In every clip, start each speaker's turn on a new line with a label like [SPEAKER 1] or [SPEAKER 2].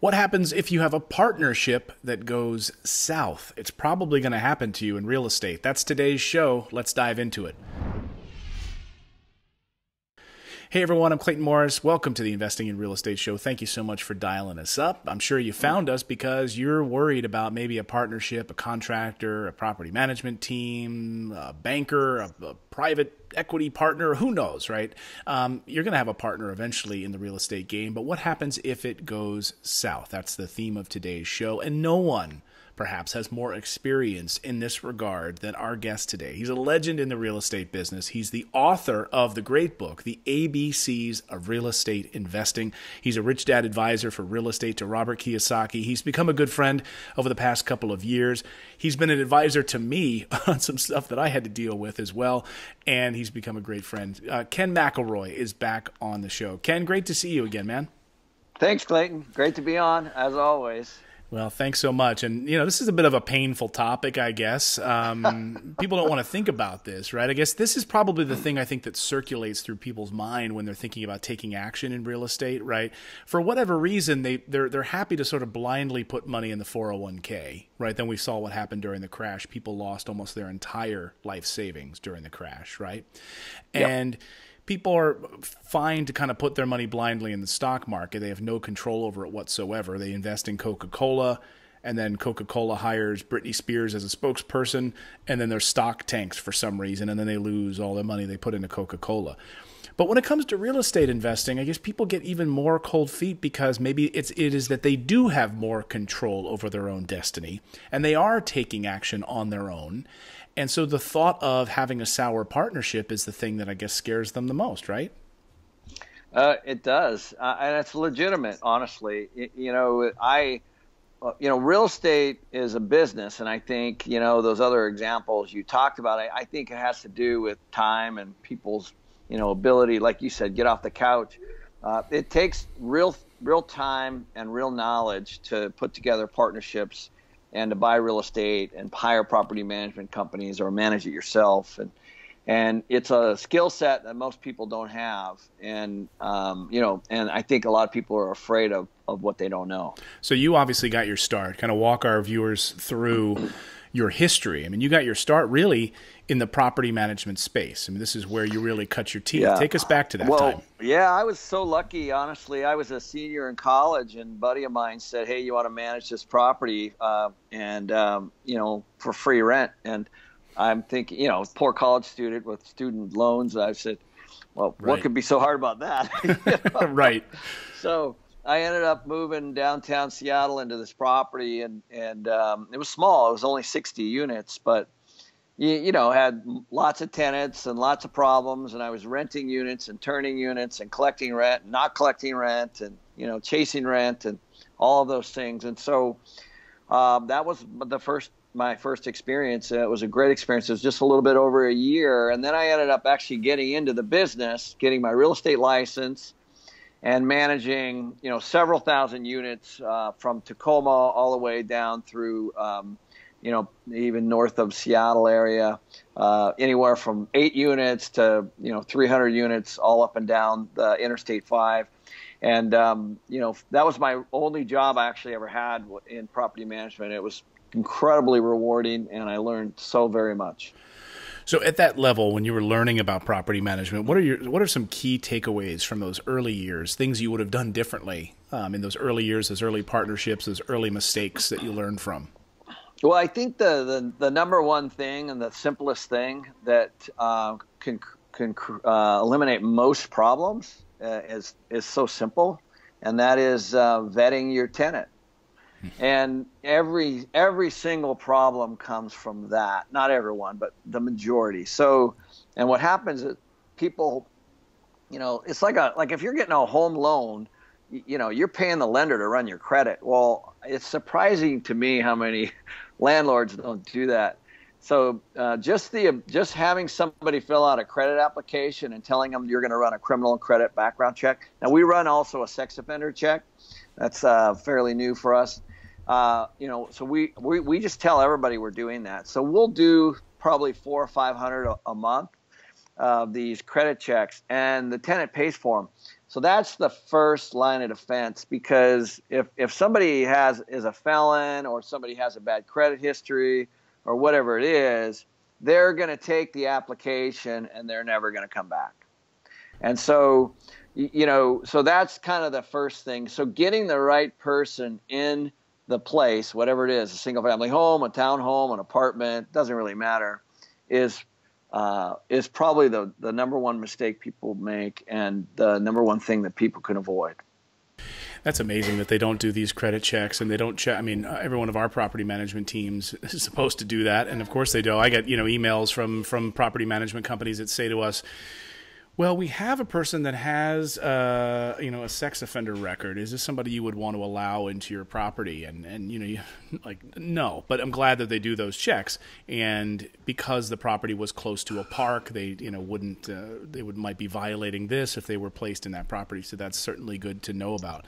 [SPEAKER 1] What happens if you have a partnership that goes south? It's probably going to happen to you in real estate. That's today's show. Let's dive into it. Hey everyone, I'm Clayton Morris. Welcome to the Investing in Real Estate Show. Thank you so much for dialing us up. I'm sure you found us because you're worried about maybe a partnership, a contractor, a property management team, a banker, a private equity partner, who knows, right? You're going to have a partner eventually in the real estate game, but what happens if it goes south? That's the theme of today's show, and no one perhaps has more experience in this regard than our guest today. He's a legend in the real estate business. He's the author of the great book, The ABCs of Real Estate Investing. He's a rich dad advisor for real estate to Robert Kiyosaki. He's become a good friend over the past couple of years. He's been an advisor to me on some stuff that I had to deal with as well, and he's become a great friend. Ken McElroy is back on the show. Ken, great to see you again, man.
[SPEAKER 2] Thanks, Clayton. Great to be on, as always.
[SPEAKER 1] Well, thanks so much. And, this is a bit of a painful topic, I guess. People don't want to think about this, right? I guess this is probably the thing I think that circulates through people's mind when they're thinking about taking action in real estate, right? For whatever reason, they're happy to sort of blindly put money in the 401k, right? Then we saw what happened during the crash. People lost almost their entire life savings during the crash, right?
[SPEAKER 2] Yep.
[SPEAKER 1] And people are fine to kind of put their money blindly in the stock market. They have no control over it whatsoever. They invest in Coca-Cola, and then Coca-Cola hires Britney Spears as a spokesperson, and then their stock tanks for some reason, and then they lose all the money they put into Coca-Cola. But when it comes to real estate investing, I guess people get even more cold feet because maybe it is that they do have more control over their own destiny, and they are taking action on their own. And so the thought of having a sour partnership is the thing that I guess scares them the most, right?
[SPEAKER 2] It does, and it's legitimate, honestly. Real estate is a business, and I think those other examples you talked about. I think it has to do with time and people's ability, like you said, get off the couch. It takes real time and real knowledge to put together partnerships and to buy real estate and hire property management companies or manage it yourself. And it's a skill set that most people don't have. And I think a lot of people are afraid of what they don't know.
[SPEAKER 1] So you obviously got your start. Kind of walk our viewers through your history. I mean, you got your start really in the property management space. I mean, this is where you really cut your teeth. Yeah. Take us back to that time.
[SPEAKER 2] Yeah, I was so lucky, honestly. I was a senior in college, and a buddy of mine said, hey, you want to manage this property for free rent. And I'm thinking, poor college student with student loans. I said, well,
[SPEAKER 1] right.
[SPEAKER 2] What could be so hard about that?
[SPEAKER 1] Right. So
[SPEAKER 2] I ended up moving downtown Seattle into this property, and it was small. It was only 60 units, but had lots of tenants and lots of problems. And I was renting units and turning units and collecting rent, and not collecting rent, and chasing rent, and all of those things. And so that was my first experience. It was a great experience. It was just a little bit over a year, and then I ended up actually getting into the business, getting my real estate license, and managing, several thousand units from Tacoma all the way down through, even north of Seattle area, anywhere from 8 units to, 300 units, all up and down the Interstate 5. And, that was my only job I actually ever had in property management. It was incredibly rewarding, and I learned so very much.
[SPEAKER 1] So at that level, when you were learning about property management, what are some key takeaways from those early years, things you would have done differently in those early years, those early partnerships, those early mistakes that you learned from?
[SPEAKER 2] Well, I think the number one thing and the simplest thing that can eliminate most problems is so simple, and that is vetting your tenant. And every single problem comes from that. Not everyone, but the majority. So, and what happens is people, it's like if you're getting a home loan, you're paying the lender to run your credit. Well, it's surprising to me how many landlords don't do that. So just having somebody fill out a credit application and telling them you're going to run a criminal credit background check. Now, we run also a sex offender check. That's fairly new for us. So we just tell everybody we're doing that. So we'll do probably 400 or 500 a month of these credit checks, and the tenant pays for them. So that's the first line of defense, because if somebody is a felon, or somebody has a bad credit history or whatever it is, they're going to take the application and they're never going to come back. And so, so that's kind of the first thing. So getting the right person in the place, whatever it is, a single family home, a townhome, an apartment, doesn't really matter, is probably the number one mistake people make, and the number one thing that people can avoid.
[SPEAKER 1] That's amazing that they don't do these credit checks, and they don't check. I mean, every one of our property management teams is supposed to do that, and of course they do. I get emails from property management companies that say to us, well, we have a person that has a sex offender record. Is this somebody you would want to allow into your property? And you like, no. But I'm glad that they do those checks. And because the property was close to a park, they might be violating this if they were placed in that property. So that's certainly good to know about.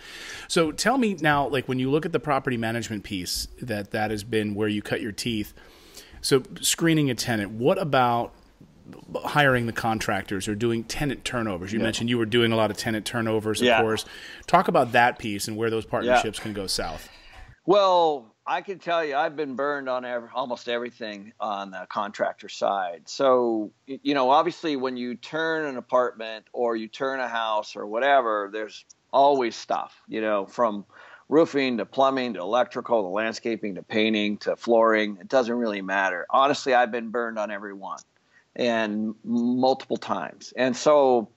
[SPEAKER 1] So tell me now, like, when you look at the property management piece, that has been where you cut your teeth. So screening a tenant, what about hiring the contractors or doing tenant turnovers? You mentioned you were doing a lot of tenant turnovers, of course. Talk about that piece and where those partnerships can go south.
[SPEAKER 2] Well, I can tell you, I've been burned on almost everything on the contractor side. So, obviously when you turn an apartment or you turn a house or whatever, there's always stuff, from roofing to plumbing to electrical to landscaping to painting to flooring. It doesn't really matter. Honestly, I've been burned on every one, and multiple times. And so,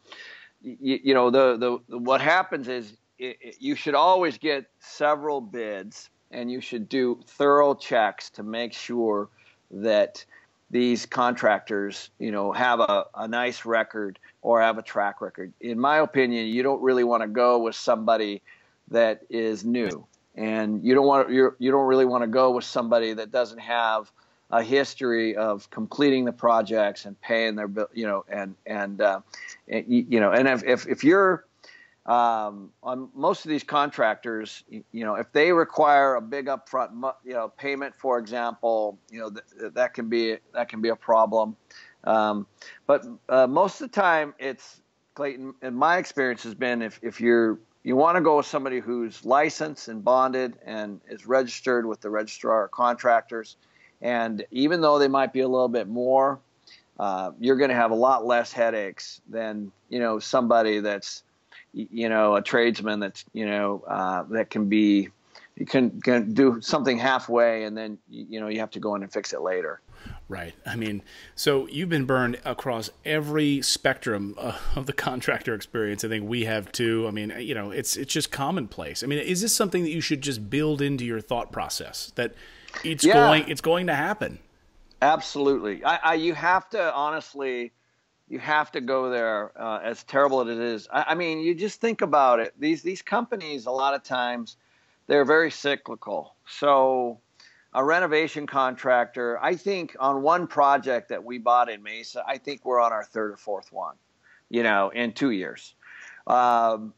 [SPEAKER 2] what happens is you should always get several bids, and you should do thorough checks to make sure that these contractors, have a nice record or have a track record. In my opinion, you don't really want to go with somebody that is new, and you don't really want to go with somebody that doesn't have a history of completing the projects and paying their bill, and if you're on most of these contractors, if they require a big upfront, payment, for example, that can be a problem. But most of the time, it's, Clayton, in my experience, has been if you want to go with somebody who's licensed and bonded and is registered with the registrar of contractors. And even though they might be a little bit more, you're going to have a lot less headaches than, somebody that's, a tradesman that's, that can be, you can do something halfway, and then, you have to go in and fix it later.
[SPEAKER 1] Right. I mean, so you've been burned across every spectrum of the contractor experience. I think we have too. I mean, it's just commonplace. I mean, is this something that you should just build into your thought process, that it's going to happen?
[SPEAKER 2] Absolutely. You have to, honestly, you have to go there, as terrible as it is. I mean, you just think about it. These companies, a lot of times, they're very cyclical. So a renovation contractor, I think on one project that we bought in Mesa, I think we're on our third or fourth one, in 2 years. And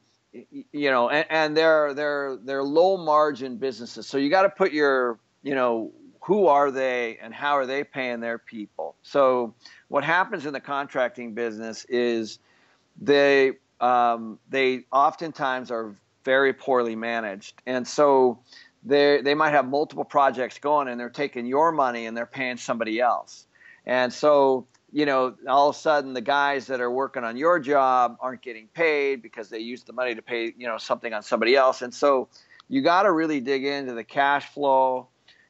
[SPEAKER 2] they're low margin businesses. So you got to put your, who are they and how are they paying their people? So what happens in the contracting business is they oftentimes are very poorly managed. And so they might have multiple projects going, and they're taking your money and they're paying somebody else. And so, all of a sudden the guys that are working on your job aren't getting paid because they used the money to pay, something on somebody else. And so you got to really dig into the cash flow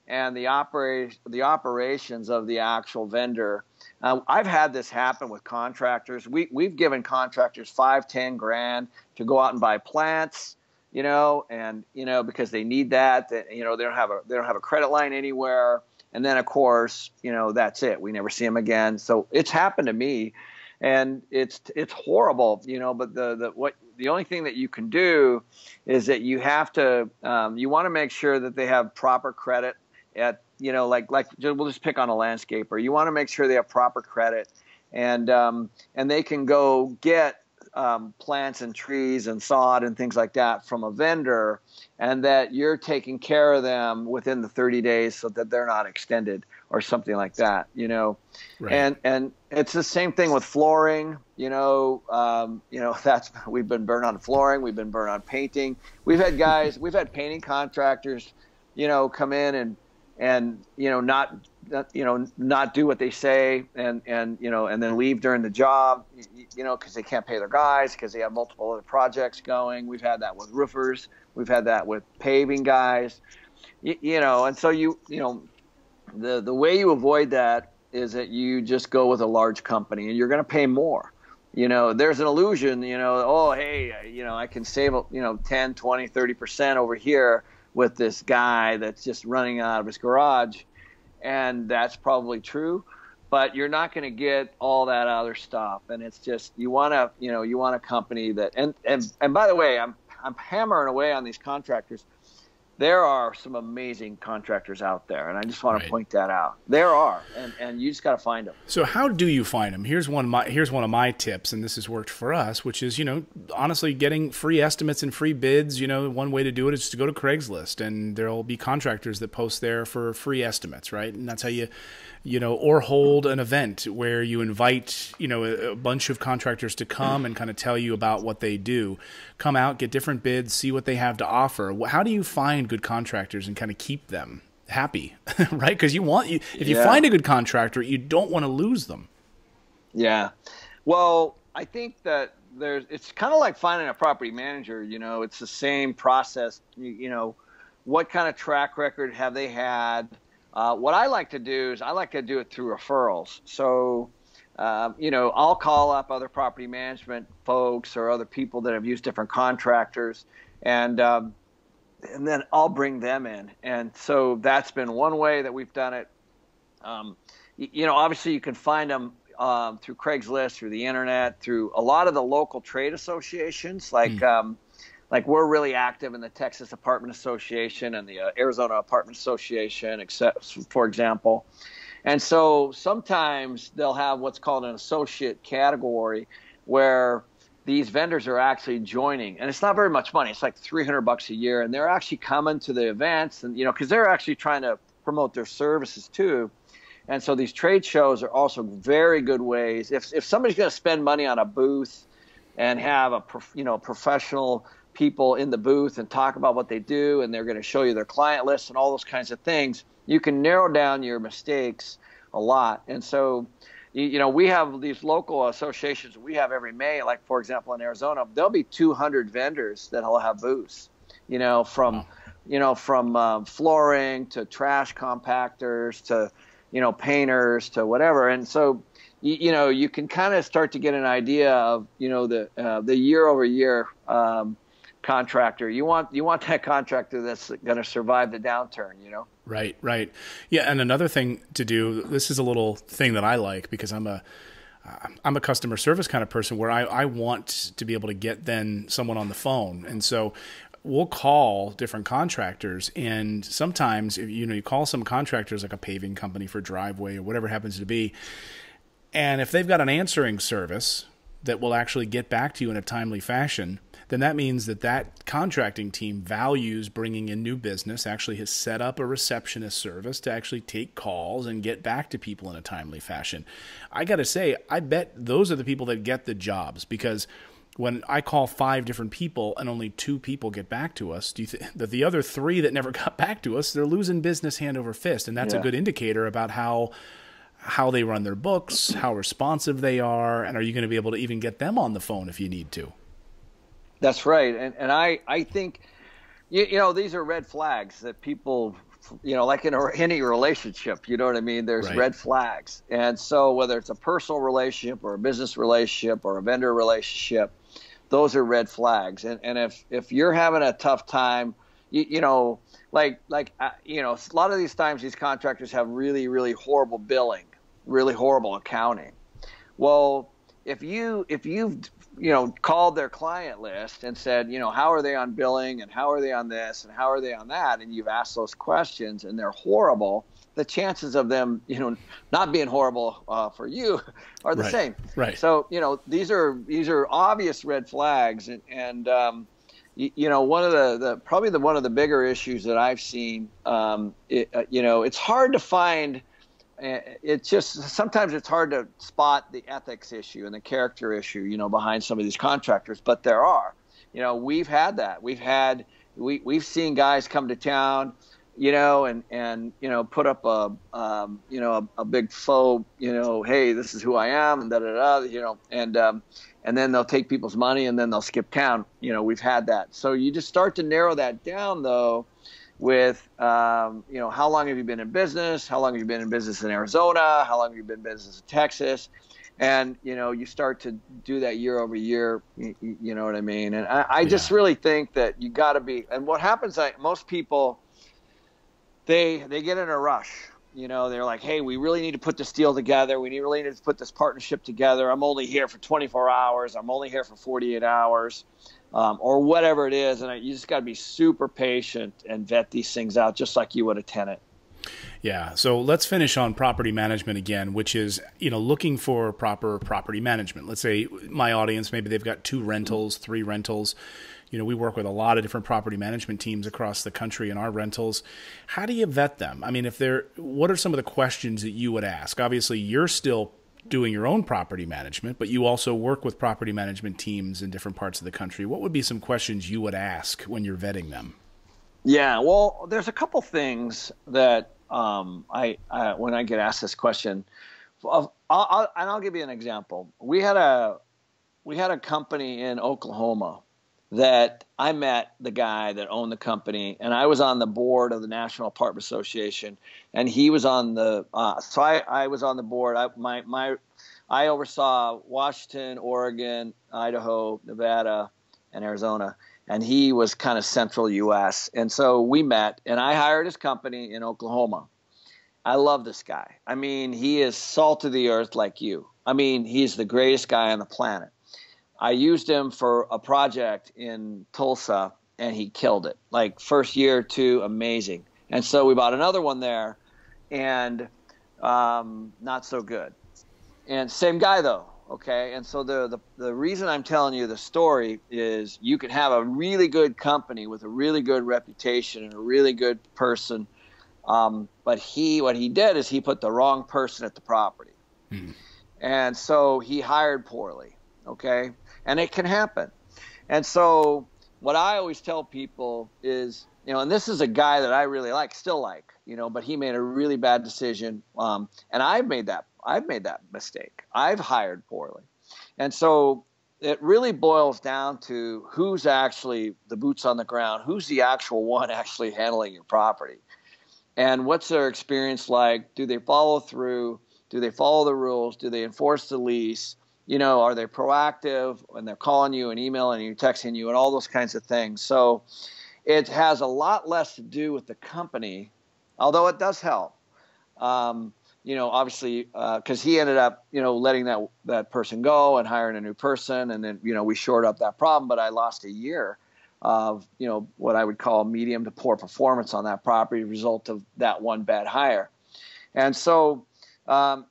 [SPEAKER 2] and the operations of the actual vendor. I've had this happen with contractors. We've given contractors $5-10 grand to go out and buy plants, because they need that. They don't have a credit line anywhere. And then, of course, that's it. We never see them again. So it's happened to me, and it's horrible, But the only thing that you can do is that you have to you want to make sure that they have proper credit at, like we'll just pick on a landscaper. You want to make sure they have proper credit, and they can go get plants and trees and sod and things like that from a vendor, and that you're taking care of them within the 30 days so that they're not extended or something like that,
[SPEAKER 1] Right.
[SPEAKER 2] and it's the same thing with flooring, we've been burned on flooring. We've been burned on painting. We've had painting contractors, come in and not do what they say, and then leave during the job, because they can't pay their guys, because they have multiple other projects going. We've had that with roofers. We've had that with paving guys, and so the way you avoid that is that you just go with a large company, and you're going to pay more. There's an illusion, oh, hey, I can save, 10, 20, 30% over here with this guy that's just running out of his garage. And that's probably true, but you're not going to get all that other stuff. And it's just, you want a company that, and by the way, I'm hammering away on these contractors. There are some amazing contractors out there, and I just want to point that out. There are, and you just got to find them.
[SPEAKER 1] So how do you find them? Here's one of my tips, and this has worked for us, which is, honestly, getting free estimates and free bids. One way to do it is to go to Craigslist, and there'll be contractors that post there for free estimates, right? And that's how or hold an event where you invite, a bunch of contractors to come and kind of tell you about what they do. Come out, get different bids, see what they have to offer. How do you find good contractors and kind of keep them happy, right? Because if you find a good contractor, you don't want to lose them.
[SPEAKER 2] Yeah. Well, I think that it's kind of like finding a property manager. It's the same process. What kind of track record have they had? What I like to do is I like to do it through referrals. So, I'll call up other property management folks or other people that have used different contractors, and then I'll bring them in. And so that's been one way that we've done it. Obviously you can find them through Craigslist, through the internet, through a lot of the local trade associations, like we're really active in the Texas Apartment Association and the Arizona Apartment Association, for example. And so sometimes they'll have what's called an associate category where these vendors are actually joining. And it's not very much money. It's like $300 a year. And they're actually coming to the events, and because they're actually trying to promote their services too. And so these trade shows are also very good ways. If somebody's going to spend money on a booth and have professional people in the booth and talk about what they do, and they're going to show you their client list and all those kinds of things, you can narrow down your mistakes a lot. And so, we have these local associations we have every May, like, for example, in Arizona, there'll be 200 vendors that will have booths, from flooring to trash compactors to, painters to whatever. And so, you can kind of start to get an idea of, the year over year contractor. You want that contractor that's going to survive the downturn,
[SPEAKER 1] Right. Yeah. And another thing to do, this is a little thing that I like, because I'm a customer service kind of person where I want to be able to get then someone on the phone. And so we'll call different contractors, and sometimes if you call some contractors, like a paving company for driveway or whatever it happens to be, and if they've got an answering service that will actually get back to you in a timely fashion, then that means that contracting team values bringing in new business, actually has set up a receptionist service to actually take calls and get back to people in a timely fashion. I got to say, I bet those are the people that get the jobs, because when I call 5 different people and only 2 people get back to us, do you think that the other 3 that never got back to us, they're losing business hand over fist? And that's a good indicator about how they run their books, how responsive they are, and are you going to be able to even get them on the phone if you need to?
[SPEAKER 2] That's right. And I think, these are red flags that people, like in any relationship, you know what I mean? There's red flags. And so whether it's a personal relationship or a business relationship or a vendor relationship, those are red flags. And if you're having a tough time, a lot of these times these contractors have really, really horrible billing, really horrible accounting. Well, if you've called their client list and said, how are they on billing, and how are they on this, and how are they on that, and you've asked those questions and they're horrible, the chances of them, not being horrible for you are the same.
[SPEAKER 1] Right.
[SPEAKER 2] So, these are obvious red flags, and one of the bigger issues that I've seen, it's hard to find it's just sometimes it's hard to spot the ethics issue and the character issue, behind some of these contractors. But there are, we've had that. We've seen guys come to town, and put up a big faux, hey, this is who I am, and and then they'll take people's money and then they'll skip town. We've had that. So you just start to narrow that down, though, with, how long have you been in business? How long have you been in business in Arizona? How long have you been in business in Texas? And, you start to do that year over year, you know what I mean? And I just really think that you got to be, and what happens, most people, they get in a rush. They're like, hey, we really need to put this deal together. We really need to put this partnership together. I'm only here for 24 hours. I'm only here for 48 hours. Or whatever it is. And you just got to be super patient and vet these things out just like you would a tenant.
[SPEAKER 1] Yeah. So let's finish on property management again, which is, looking for proper property management. Let's say my audience, maybe they've got 2 rentals, 3 rentals. We work with a lot of different property management teams across the country in our rentals. How do you vet them? I mean, what are some of the questions that you would ask? Obviously, you're still doing your own property management, but you also work with property management teams in different parts of the country. What would be some questions you would ask when you're vetting them?
[SPEAKER 2] Yeah, well, there's a couple things that I when I get asked this question, I'll give you an example. We had a company in Oklahoma that I met the guy that owned the company, and I was on the board of the National Apartment Association, and he was on the so I was on the board. I oversaw Washington, Oregon, Idaho, Nevada, and Arizona, and he was kind of central U.S. And so we met, and I hired his company in Oklahoma. I love this guy. I mean, he is salt of the earth like you. I mean, he's the greatest guy on the planet. I used him for a project in Tulsa, and he killed it. Like, first year or 2, amazing. And so we bought another one there, and not so good. And same guy, though, okay? And so the reason I'm telling you the story is you can have a really good company with a really good reputation and a really good person, but what he did is he put the wrong person at the property. Mm-hmm. And so he hired poorly, okay? And it can happen. And so what I always tell people is, and this is a guy that I really still like, but he made a really bad decision. And I've made that mistake. I've hired poorly. And so it really boils down to who's actually the boots on the ground, who's the actual one actually handling your property. And what's their experience like? Do they follow through? Do they follow the rules? Do they enforce the lease? Are they proactive when they're calling you and emailing you, texting you, and all those kinds of things? So it has a lot less to do with the company, although it does help. Obviously, because he ended up, letting that person go and hiring a new person, and then, we shored up that problem. But I lost a year of, what I would call medium to poor performance on that property, result of that one bad hire. And so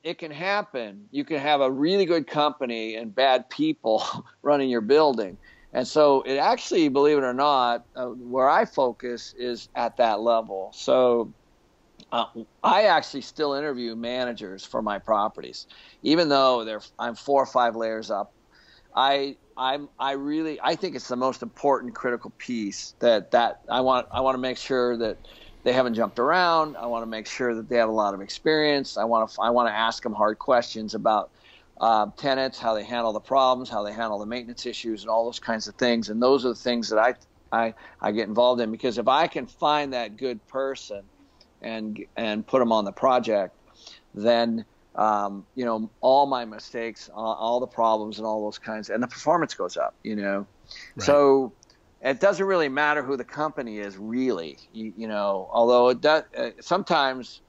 [SPEAKER 2] it can happen. You can have a really good company and bad people running your building. And so it actually, believe it or not, where I focus is at that level. So I actually still interview managers for my properties, even though I'm 4 or 5 layers up. I think it's the most important critical piece that I want to make sure that they haven't jumped around. I want to make sure that they have a lot of experience. I want to ask them hard questions about tenants, how they handle the problems, how they handle the maintenance issues, and all those kinds of things. And those are the things that I get involved in, because if I can find that good person and put them on the project, then all my mistakes, all the problems, and all those kinds, and the performance goes up. Right. So it doesn't really matter who the company is, really. Although it does, sometimes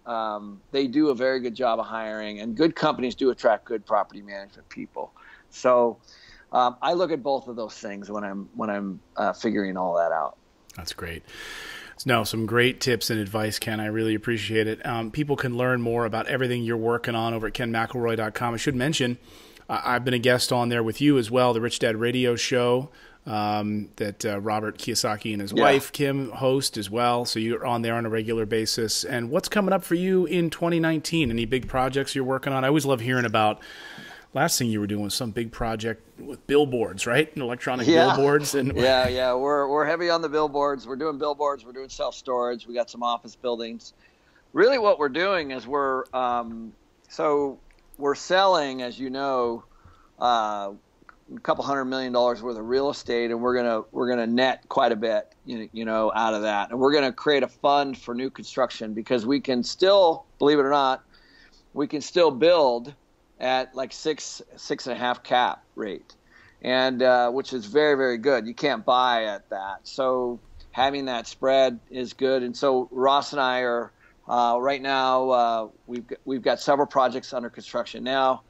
[SPEAKER 2] they do a very good job of hiring, and good companies do attract good property management people. So I look at both of those things when I'm figuring all that out.
[SPEAKER 1] That's great. No, some great tips and advice, Ken. I really appreciate it. People can learn more about everything you're working on over at kenmcelroy.com. I should mention, I've been a guest on there with you as well, the Rich Dad Radio Show. that Robert Kiyosaki and his wife, Kim, host as well. So you're on there on a regular basis. And what's coming up for you in 2019? Any big projects you're working on? I always love hearing about, last thing you were doing was some big project with billboards, right? And electronic billboards. And
[SPEAKER 2] we're heavy on the billboards. We're doing billboards. We're doing self-storage. We got some office buildings. Really what we're doing is we're selling, as you know, a couple $100 million worth of real estate, and we're gonna net quite a bit, out of that, and we're gonna create a fund for new construction, because we can still, believe it or not, we can still build at like 6.5 cap rate, and which is very, very good. You can't buy at that, so having that spread is good. And so Ross and I are right now we've got several projects under construction now.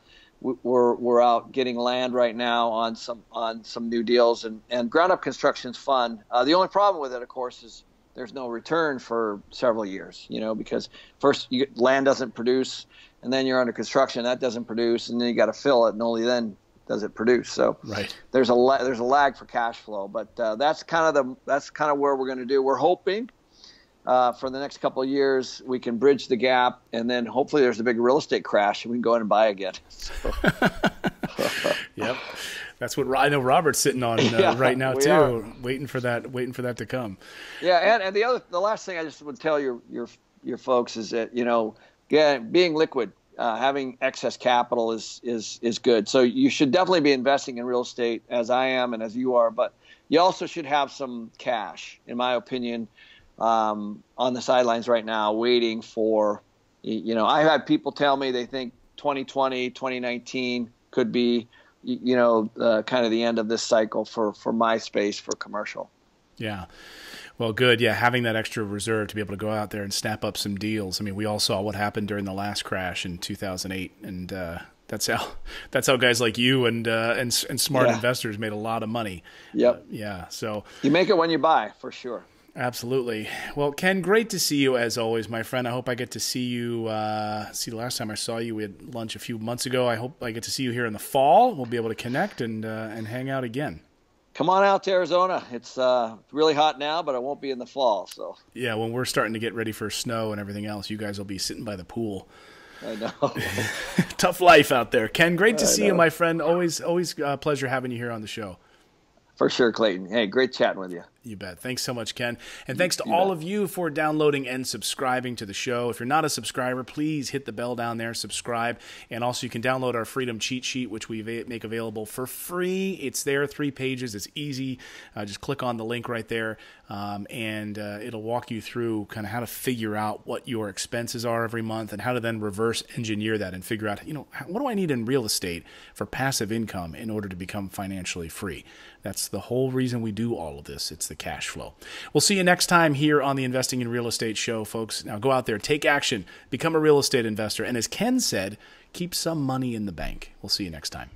[SPEAKER 2] We're out getting land right now on some new deals, and ground up construction's fun. The only problem with it, of course, is there's no return for several years. Because first land doesn't produce, and then you're under construction, that doesn't produce, and then you got to fill it, and only then does it produce. So there's a lag for cash flow, but that's kind of where we're going to do. We're hoping for the next couple of years we can bridge the gap, and then hopefully there's a big real estate crash and we can go in and buy again. So.
[SPEAKER 1] Yep, that's what I know Robert's sitting on right now too, waiting for that to come.
[SPEAKER 2] Yeah, and the last thing I just would tell your folks is that being liquid, having excess capital is good. So you should definitely be investing in real estate, as I am and as you are, but you also should have some cash, in my opinion, on the sidelines right now, waiting for, I've had people tell me they think 2020, 2019 could be, kind of the end of this cycle for my space for commercial. Yeah.
[SPEAKER 1] Well, good. Yeah, having that extra reserve to be able to go out there and snap up some deals. I mean, we all saw what happened during the last crash in 2008, and that's how guys like you and smart investors made a lot of money.
[SPEAKER 2] Yep.
[SPEAKER 1] So
[SPEAKER 2] you make it when you buy, for sure.
[SPEAKER 1] Absolutely. Well, Ken, great to see you as always, my friend. I hope I get to see you. The last time I saw you, we had lunch a few months ago. I hope I get to see you here in the fall. We'll be able to connect and hang out again.
[SPEAKER 2] Come on out to Arizona. It's really hot now, but it won't be in the fall. So
[SPEAKER 1] yeah, when we're starting to get ready for snow and everything else, you guys will be sitting by the pool.
[SPEAKER 2] I know.
[SPEAKER 1] Tough life out there. Ken, great to see you, my friend. Always a pleasure having you here on the show.
[SPEAKER 2] For sure, Clayton. Hey, great chatting with you.
[SPEAKER 1] You bet. Thanks so much, Ken. And thanks to all of you for downloading and subscribing to the show. If you're not a subscriber, please hit the bell down there, subscribe. And also you can download our Freedom Cheat Sheet, which we make available for free. It's there, 3 pages. It's easy. Just click on the link right there, and it'll walk you through kind of how to figure out what your expenses are every month and how to then reverse engineer that and figure out, what do I need in real estate for passive income in order to become financially free? That's the whole reason we do all of this. It's the cash flow. We'll see you next time here on the Investing in Real Estate show, folks. Now go out there, take action, become a real estate investor, and as Ken said, keep some money in the bank. We'll see you next time.